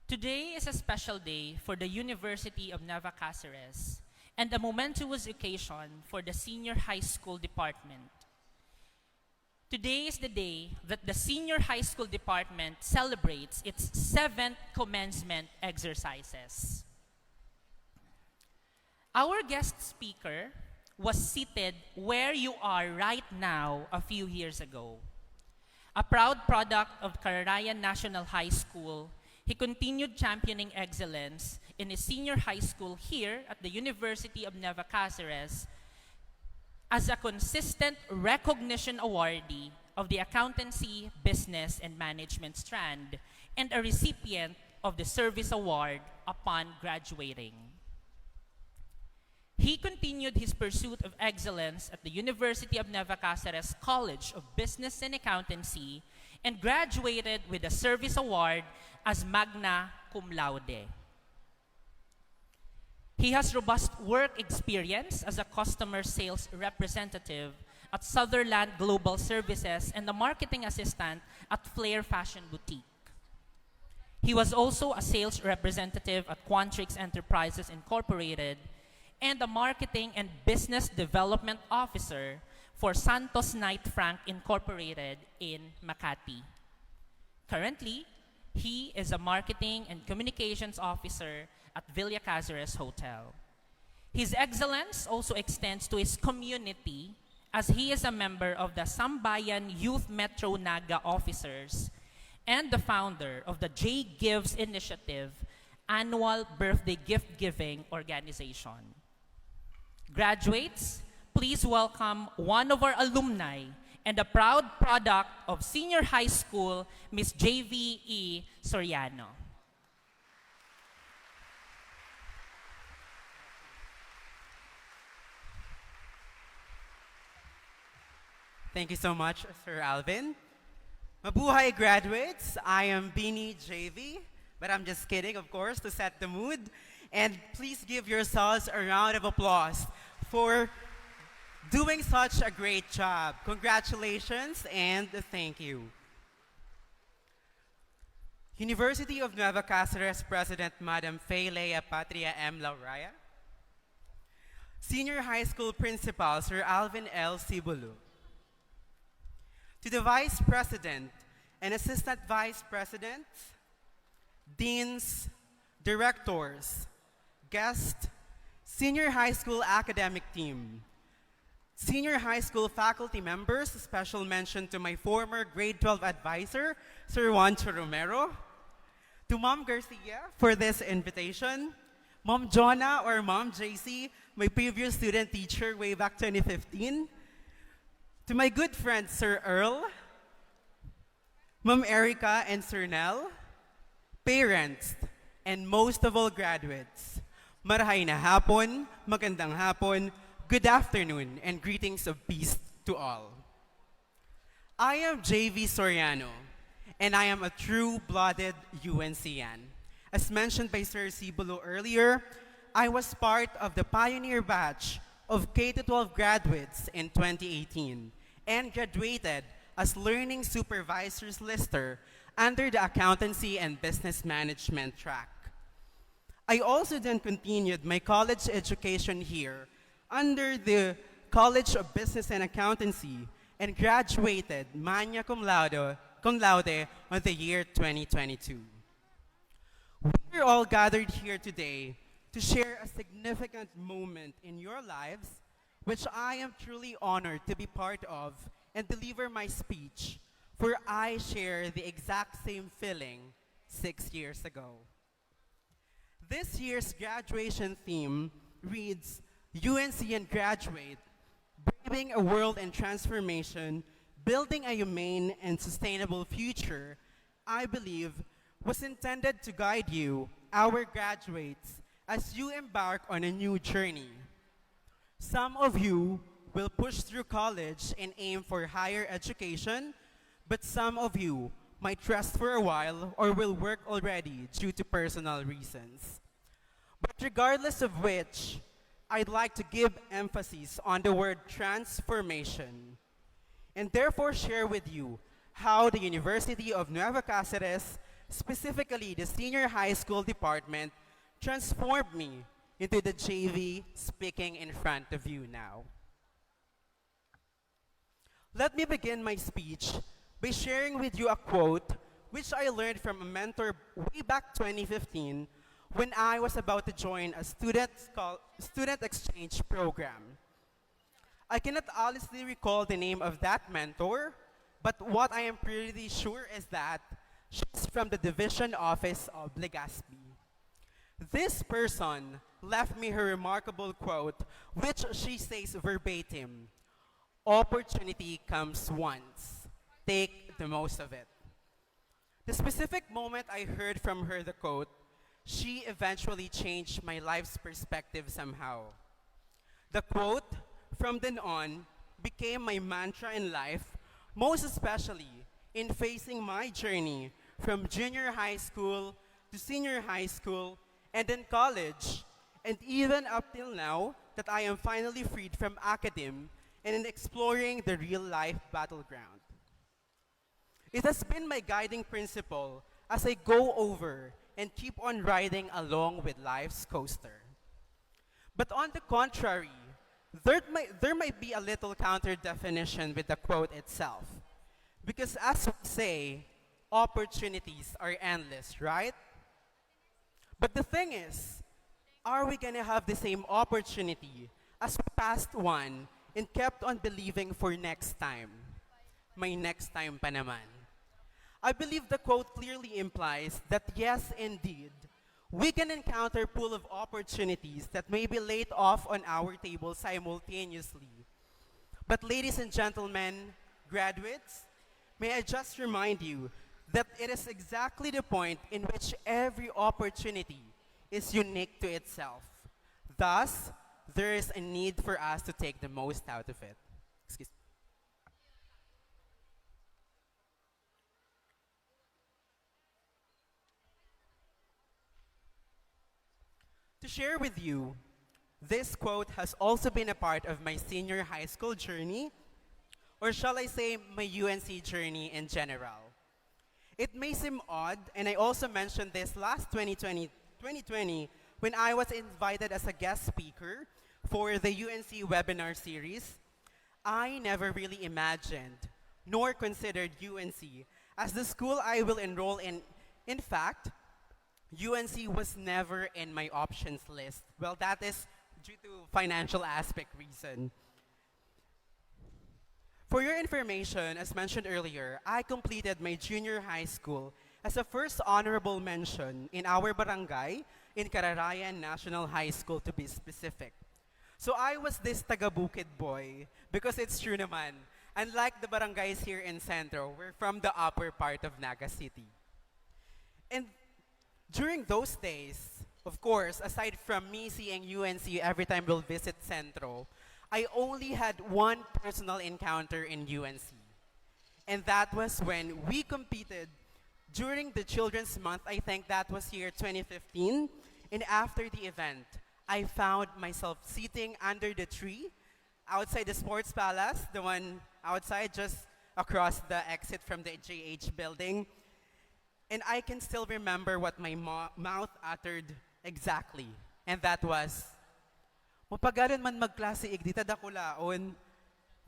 Today is a special day for the University of Nueva Cáceres and a momentous occasion for the Senior High School Department. Today is the day that the Senior High School Department celebrates its 7th commencement exercises. Our guest speaker was seated where you are right now a few years ago. A proud product of Cararayan National High School, he continued championing excellence in his senior high school here at the University of Nueva Cáceres as a consistent recognition awardee of the Accountancy, Business, and Management strand and a recipient of the Service Award upon graduating. He continued his pursuit of excellence at the University of Nueva Cáceres College of Business and Accountancy and graduated with a Service Award as magna cum laude. He has robust work experience as a customer sales representative at Sutherland Global Services and a marketing assistant at Flair Fashion Boutique. He was also a sales representative at Quantrix Enterprises Incorporated and a marketing and business development officer for Santos Knight Frank Incorporated in Makati. Currently, he is a marketing and communications officer at Villa Cáceres Hotel. His excellence also extends to his community as he is a member of the Sambayan Youth Metro Naga Officers and the founder of the J Gives Initiative annual birthday gift giving organization. Graduates, please welcome one of our alumni and a proud product of senior high school, Ms. Jayvee Soriano. Thank you so much, Sir Alvin. Mabuhay graduates, I am BINI Jayvee, but I'm just kidding, of course, to set the mood. And please give yourselves a round of applause for doing such a great job. Congratulations and thank you. University of Nueva Cáceres President Madam Feilea Patria M. Lauraya. Senior High School Principal Sir Alvin L. Cibulu. To the Vice President and Assistant Vice President, Deans, Directors, guests, Senior High School Academic Team, Senior High School faculty members, special mention to my former grade 12 advisor, Sir Juancho Romero, to Mom Garcia for this invitation, Mom Jonah or Mom JC, my previous student teacher way back 2015, to my good friend Sir Earl, Mom Erica and Sir Nell, parents, and most of all graduates, marahay na hapon, magandang hapon, good afternoon, and greetings of peace to all. I am Jayvee Soriano, and I am a true-blooded UNCan. As mentioned by Sir Cibulu earlier, I was part of the pioneer batch of K-12 graduates in 2018 and graduated as Learning Supervisors Lister under the Accountancy and Business Management track. I also then continued my college education here under the College of Business and Accountancy and graduated magna cum laude on the year 2022. We're all gathered here today to share a significant moment in your lives, which I am truly honored to be part of and deliver my speech, for I share the exact same feeling 6 years ago. This year's graduation theme reads, UNC and Graduate, Braving a World in Transformation, Building a Humane and Sustainable Future, I believe was intended to guide you, our graduates, as you embark on a new journey. Some of you will push through college and aim for higher education, but some of you might rest for a while or will work already due to personal reasons. But regardless of which, I'd like to give emphasis on the word transformation and therefore share with you how the University of Nueva Cáceres specifically the senior high school department, transformed me into the JV speaking in front of you now. Let me begin my speech by sharing with you a quote which I learned from a mentor way back 2015 when I was about to join a student exchange program. I cannot honestly recall the name of that mentor, but what I am pretty sure is that she's from the division office of Legazpi. This person left me her remarkable quote, which she says verbatim, "Opportunity comes once. Take the most of it." The specific moment I heard from her the quote, she eventually changed my life's perspective somehow. The quote, from then on, became my mantra in life, most especially in facing my journey from junior high school to senior high school and then college, and even up till now that I am finally freed from academe and in exploring the real-life battleground. It has been my guiding principle as I go over and keep on riding along with life's coaster. But on the contrary, there might be a little counter definition with the quote itself. Because as we say, opportunities are endless, right? But the thing is, are we gonna have the same opportunity as past one and kept on believing for next time? May next time pa naman. I believe the quote clearly implies that yes, indeed, we can encounter pool of opportunities that may be laid off on our table simultaneously. But ladies and gentlemen, graduates, may I just remind you that it is exactly the point in which every opportunity is unique to itself. Thus, there is a need for us to take the most out of it. Excuse me. To share with you, this quote has also been a part of my senior high school journey, or shall I say my UNC journey in general. It may seem odd, and I also mentioned this last 2020 when I was invited as a guest speaker for the UNC webinar series. I never really imagined nor considered UNC as the school I will enroll in. In fact, UNC was never in my options list. Well, that is due to financial aspect reason. For your information, as mentioned earlier, I completed my junior high school as a first honorable mention in our barangay in Cararayan National High School, to be specific. So I was this taga-bukid boy because it's true naman. Unlike the barangays here in Centro, we're from the upper part of Naga City. And during those days, of course, aside from me seeing UNC every time we'll visit Centro, I only had one personal encounter in UNC. And that was when we competed during the Children's Month. I think that was year 2015. And after the event, I found myself sitting under the tree outside the Sports Palace, the one outside just across the exit from the JH building. And I can still remember what my mouth uttered exactly. And that was, "Mapagalan man magklase igdita dakulaon,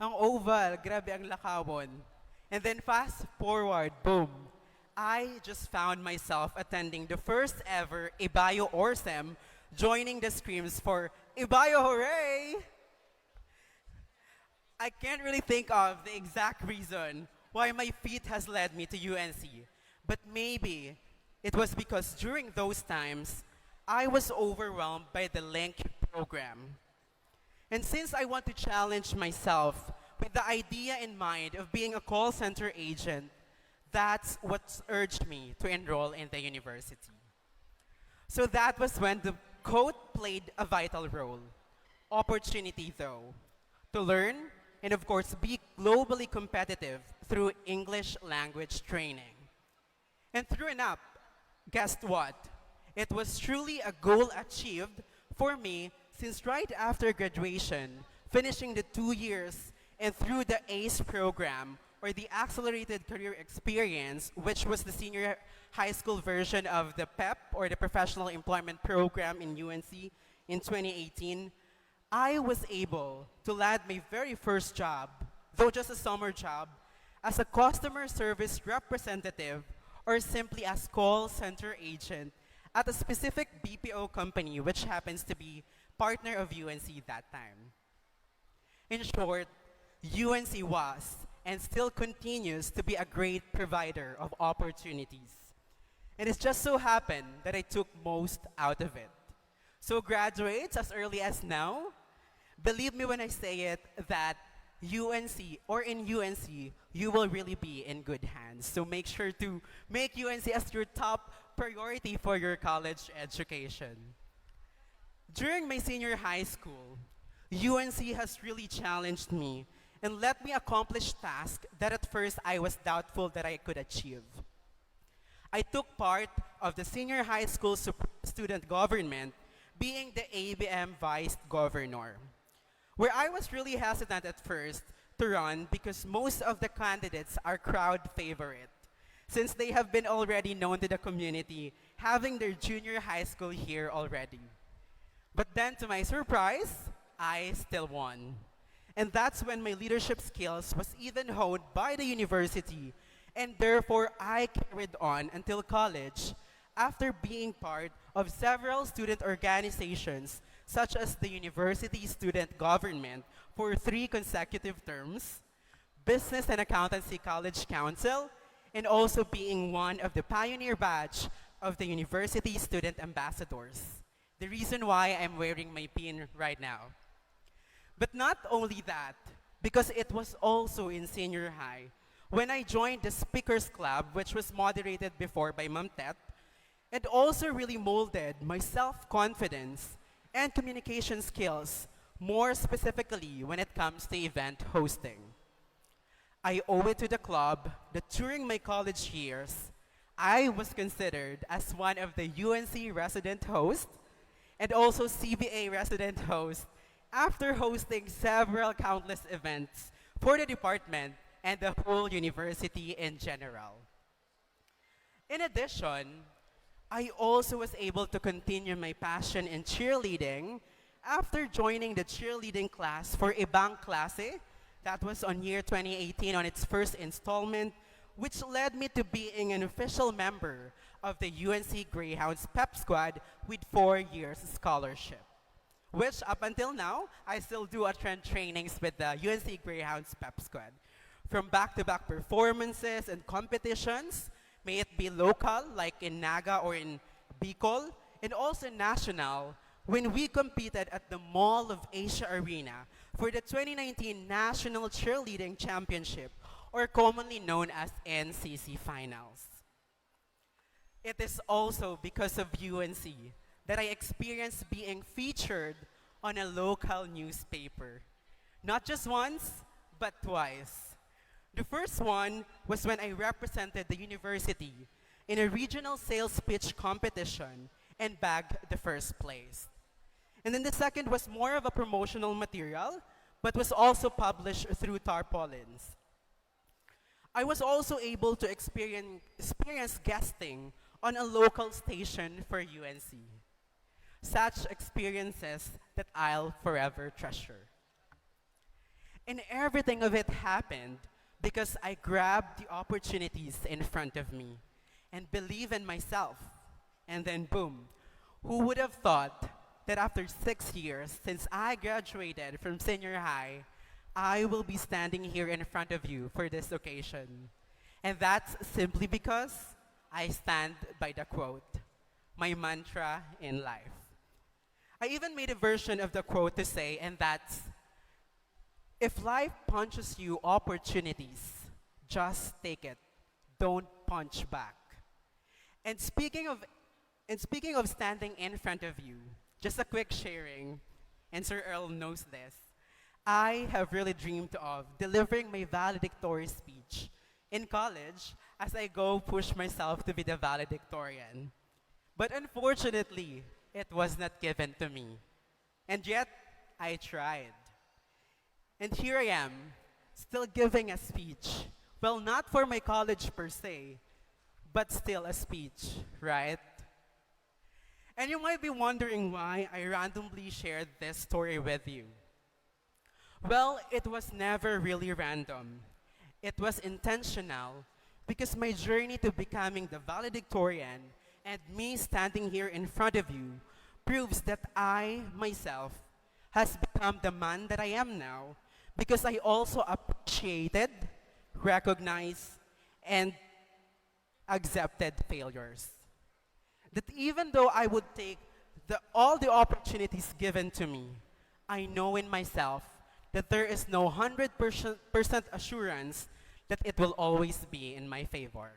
ang oval, grabe ang lakawon." And then fast forward, boom. I just found myself attending the first ever Ibayo Orsem, joining the screams for Ibayo Hooray! I can't really think of the exact reason why my feet has led me to UNC. But maybe it was because during those times, I was overwhelmed by the Link program. And since I want to challenge myself with the idea in mind of being a call center agent, that's what urged me to enroll in the university. So that was when the quote played a vital role. Opportunity, though, to learn and of course be globally competitive through English language training. And through and up, guess what? It was truly a goal achieved for me since right after graduation, finishing the 2 years and through the ACE program, or the Accelerated Career Experience, which was the senior high school version of the PEP, or the Professional Employment Program in UNC in 2018, I was able to land my very first job, though just a summer job, as a customer service representative or simply as call center agent at a specific BPO company, which happens to be partner of UNC that time. In short, UNC was and still continues to be a great provider of opportunities. And it just so happened that I took most out of it. So graduates, as early as now, believe me when I say it that UNC, or in UNC, you will really be in good hands. So make sure to make UNC as your top priority for your college education. During my senior high school, UNC has really challenged me and let me accomplish tasks that at first I was doubtful that I could achieve. I took part of the senior high school student government, being the ABM vice governor, where I was really hesitant at first to run because most of the candidates are crowd favorite, since they have been already known to the community, having their junior high school here already. But then to my surprise, I still won. And that's when my leadership skills was even honed by the university, and therefore I carried on until college after being part of several student organizations such as the University Student Government for 3 consecutive terms, Business and Accountancy College Council, and also being one of the pioneer batch of the University Student Ambassadors. The reason why I'm wearing my pin right now. But not only that, because it was also in senior high, when I joined the Speakers Club, which was moderated before by Ma'am Tet, it also really molded my self-confidence and communication skills, more specifically when it comes to event hosting. I owe it to the club that during my college years, I was considered as one of the UNC resident host and also CBA resident host after hosting several countless events for the department and the whole university in general. In addition, I also was able to continue my passion in cheerleading after joining the cheerleading class for Ibang Klase. That was on year 2018 on its first installment, which led me to being an official member of the UNC Greyhounds Pep Squad with 4 years scholarship, which up until now, I still do attend trainings with the UNC Greyhounds Pep Squad. From back-to-back performances and competitions, may it be local, like in Naga or in Bicol, and also national, when we competed at the Mall of Asia Arena for the 2019 National Cheerleading Championship, or commonly known as NCC Finals. It is also because of UNC that I experienced being featured on a local newspaper. Not just once, but twice. The first one was when I represented the university in a regional sales pitch competition and bagged the first place. And then the second was more of a promotional material, but was also published through tarpaulins. I was also able to experience guesting on a local station for UNC. Such experiences that I'll forever treasure. And everything of it happened because I grabbed the opportunities in front of me and believe in myself. And then boom, who would have thought that after 6 years since I graduated from senior high, I will be standing here in front of you for this occasion. And that's simply because I stand by the quote, my mantra in life. I even made a version of the quote to say, and that's, if life punches you opportunities, just take it. Don't punch back. And speaking of standing in front of you, just a quick sharing, and Sir Earl knows this, I have really dreamed of delivering my valedictory speech in college as I go push myself to be the valedictorian. But unfortunately, it was not given to me. And yet, I tried. And here I am, still giving a speech Well, not for my college per se, but still a speech, right? And you might be wondering why I randomly shared this story with you. Well, it was never really random. It was intentional because my journey to becoming the valedictorian and me standing here in front of you proves that I, myself, has become the man that I am now because I also appreciated, recognized, and accepted failures. That even though I would take all the opportunities given to me, I know in myself that there is no 100% assurance that it will always be in my favor.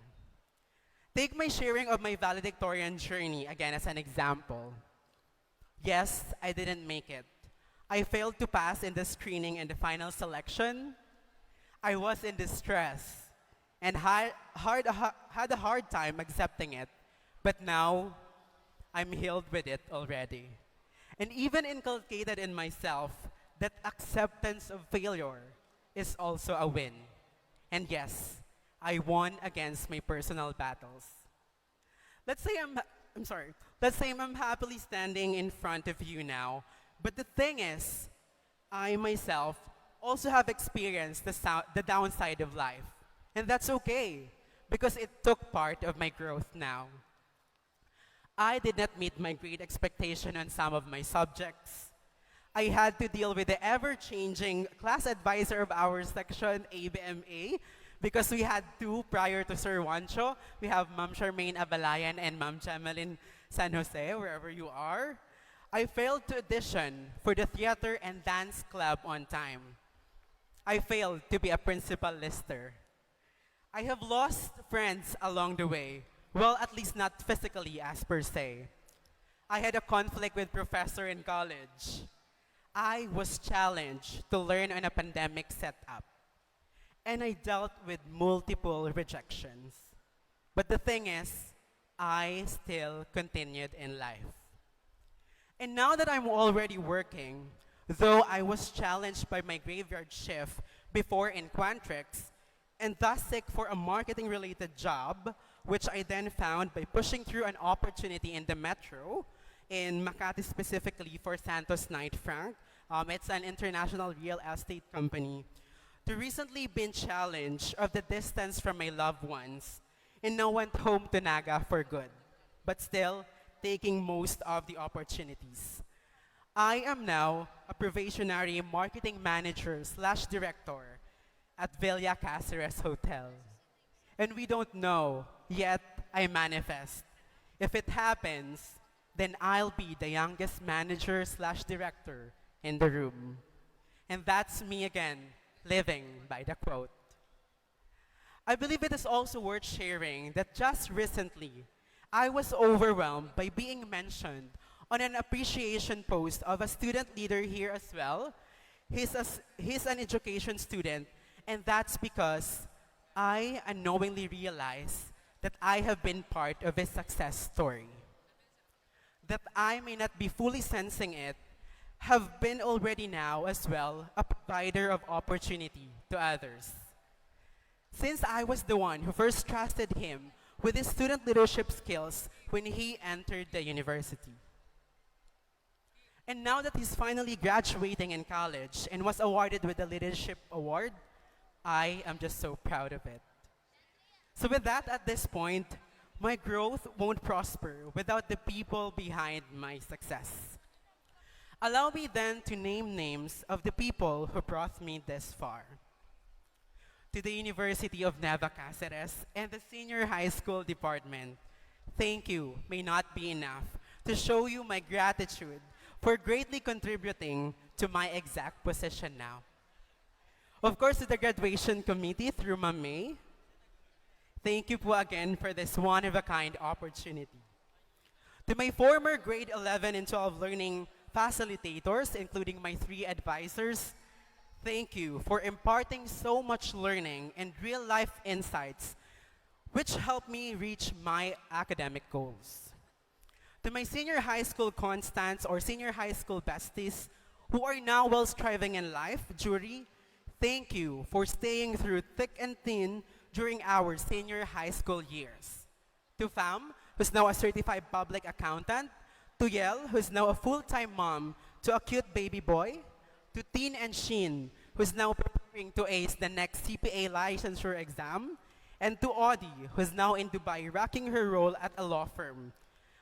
Take my sharing of my valedictorian journey again as an example. Yes, I didn't make it. I failed to pass in the screening and the final selection. I was in distress and had a hard time accepting it. But now, I'm healed with it already. And even inculcated in myself that acceptance of failure is also a win. And yes, I won against my personal battles. Let's say I'm happily standing in front of you now, but the thing is, I myself also have experienced the downside of life. And that's okay, because it took part of my growth now. I did not meet my grade expectation on some of my subjects. I had to deal with the ever-changing class advisor of our section, ABMA, because we had two prior to Sir Juancho. We have Ma'am Charmaine Abalayan and Ma'am Jemeline San Jose, wherever you are. I failed to audition for the theater and dance club on time. I failed to be a principal lister. I have lost friends along the way. Well, at least not physically as per se. I had a conflict with professor in college. I was challenged to learn on a pandemic setup. And I dealt with multiple rejections. But the thing is, I still continued in life. And now that I'm already working, though I was challenged by my graveyard shift before in Quantrix, and thus seek for a marketing-related job, which I then found by pushing through an opportunity in the metro, in Makati specifically for Santos Knight Frank. It's an international real estate company. To recently been challenged of the distance from my loved ones, and now went home to Naga for good, but still taking most of the opportunities. I am now a probationary marketing manager slash director at Villa Cáceres Hotel. And we don't know, yet I manifest. If it happens, then I'll be the youngest manager slash director in the room. And that's me again, living by the quote. I believe it is also worth sharing that just recently, I was overwhelmed by being mentioned on an appreciation post of a student leader here as well. He's an education student, and that's because I unknowingly realized that I have been part of his success story. That I may not be fully sensing it, have been already now as well a provider of opportunity to others. Since I was the one who first trusted him with his student leadership skills when he entered the university. And now that he's finally graduating in college and was awarded with the Leadership Award, I am just so proud of it. So with that, at this point, my growth won't prosper without the people behind my success. Allow me then to name names of the people who brought me this far. To the University of Nueva Cáceres and the Senior High School Department, thank you may not be enough to show you my gratitude for greatly contributing to my exact position now. Of course, to the graduation committee through Ma'am May, thank you po again for this one-of-a-kind opportunity. To my former grade 11 and 12 learning facilitators, including my 3 advisors, thank you for imparting so much learning and real-life insights which helped me reach my academic goals. To my senior high school constants or senior high school besties who are now well striving in life, jury, Thank you for staying through thick and thin during our senior high school years. To Fam, who's now a certified public accountant, to Yel, who's now a full-time mom to a cute baby boy, to Teen and Sheen, who's now preparing to ace the next CPA licensure exam, and to Audie, who's now in Dubai rocking her role at a law firm.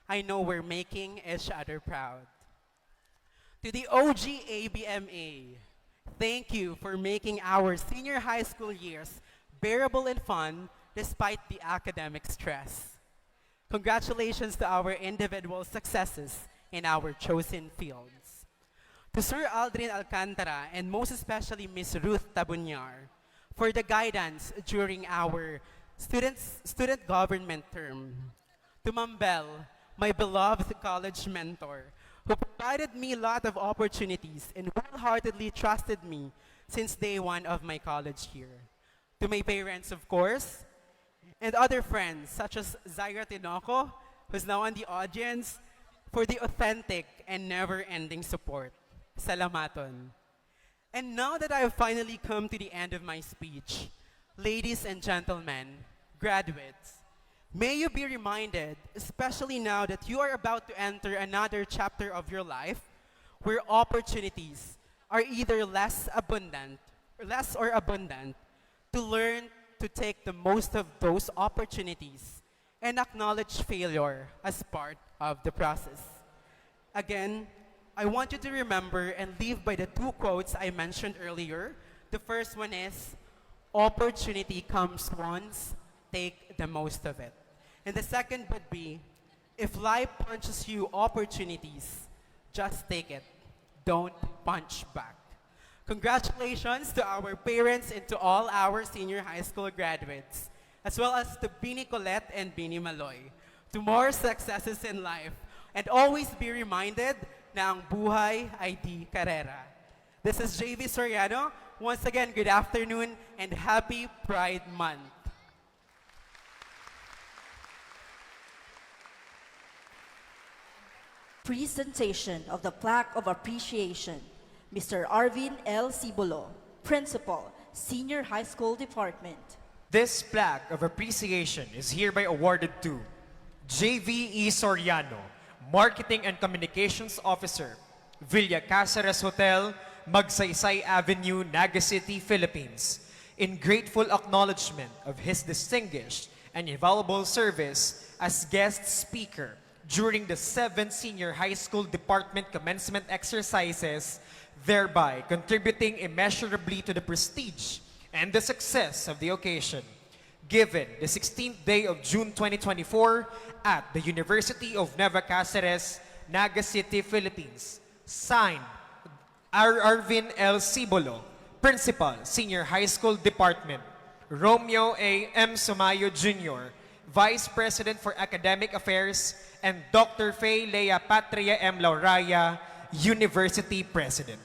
I know we're making each other proud. To the OG ABMA, thank you for making our senior high school years bearable and fun despite the academic stress. Congratulations to our individual successes in our chosen fields. To Sir Aldrin Alcantara and most especially Miss Ruth Tabunyar for the guidance during our student government term. To Ma'am Bell, my beloved college mentor, who provided me a lot of opportunities and wholeheartedly trusted me since day one of my college year. To my parents, of course, and other friends such as Zaira Tinoco, who's now in the audience, for the authentic and never-ending support. Salamaton. And now that I have finally come to the end of my speech, ladies and gentlemen, graduates, may you be reminded, especially now that you are about to enter another chapter of your life, where opportunities are either less or abundant, to learn to take the most of those opportunities and acknowledge failure as part of the process. Again, I want you to remember and live by the two quotes I mentioned earlier. The first one is, opportunity comes once, take the most of it. And the second would be, if life punches you opportunities, just take it. Don't punch back. Congratulations to our parents and to all our senior high school graduates, as well as to BINI Colette and BINI Maloy. To more successes in life, and always be reminded na ang buhay ay di karera. This is Jayvee Soriano. Once again, good afternoon and happy Pride Month. Presentation of the Plaque of Appreciation. Mr. Arvin L. Cibulo, Principal, Senior High School Department. This plaque of appreciation is hereby awarded to Jayvee Soriano, Marketing and Communications Officer, Villa Caceres Hotel, Magsaysay Avenue, Naga City, Philippines, in grateful acknowledgement of his distinguished and invaluable service as guest speaker during the 7th Senior High School Department Commencement exercises, thereby contributing immeasurably to the prestige and the success of the occasion. Given the 16th day of June 2024 at the University of Nueva Cáceres, Naga City, Philippines. Signed, Arvin L. Cibulo, Principal, Senior High School Department. Romeo A. M. Sumayo Jr., Vice President for Academic Affairs, and Dr. Faye Lea Patria M. Lauraya, University President.